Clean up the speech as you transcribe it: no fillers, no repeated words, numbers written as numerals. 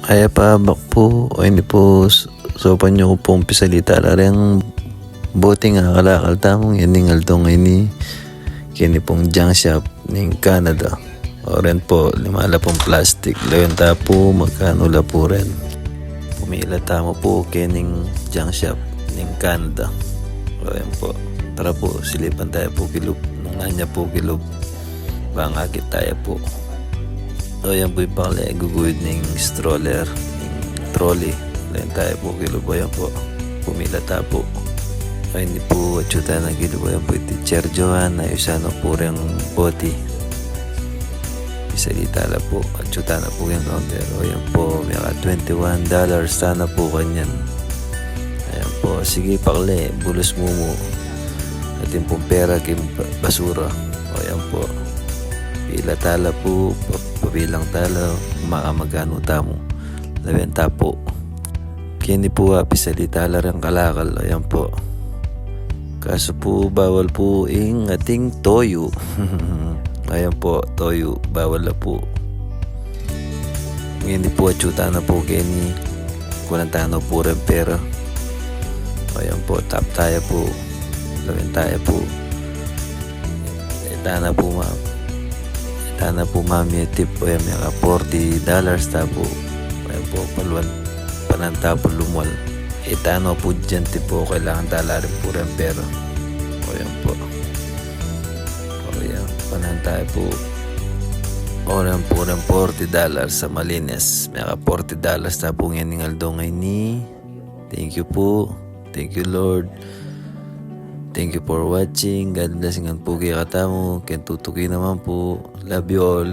Kaya pa bak po o hindi po sopan nyo ko pong pisalita larang bote nga kalakal tamong yaningal to ngay ni kini pong junk shop ning Canada o rin po limala pong plastic layon tapo magkano la po rin pumila tamo po kining junk shop ning Canada o yan po tara po silipan tayo po kilop nung nanya po kilop bangakit tayo po. So yan po yung pangla guguyod ng stroller, ng trolley. Lain tayo po kilubayan po. Pumila tayo po. Ay hindi po atsyuta na kilubayan po iti Cherjohan na usano po rin boti. Isalita la po. Atsyuta na po yung counter. O yan po, may $21 sana po kanyan. Ayan po, sige pakle, bulos mo mo. Atin pong pera kim basura. O yan po. Pila tala po, pabilang tala, makamagano tamo. Labenta po. Kini po pisalita larang kalakal. Ayan po. Kaso po bawal po ing ating toyo. Ayan po, toyo. Bawal na po. Hindi po atsyuta na po kini. Kulang tano po rin pera. Ayan po, tap tayo po. Labenta tayo po. Ita na po ma'am. Tana po mami tip po yan mga $40 tapo ayan po paluan pananta po lumual itano po dyan tip po kailangan tala rin po rin pero o yan po o yan pananta po o yan po rin $40 sa Malines mga $40 tapo ngayon ng aldongay ni thank you po, thank you Lord. Thank you for watching. God bless nga po kayo katamo. Kentutuki naman po. Love you all.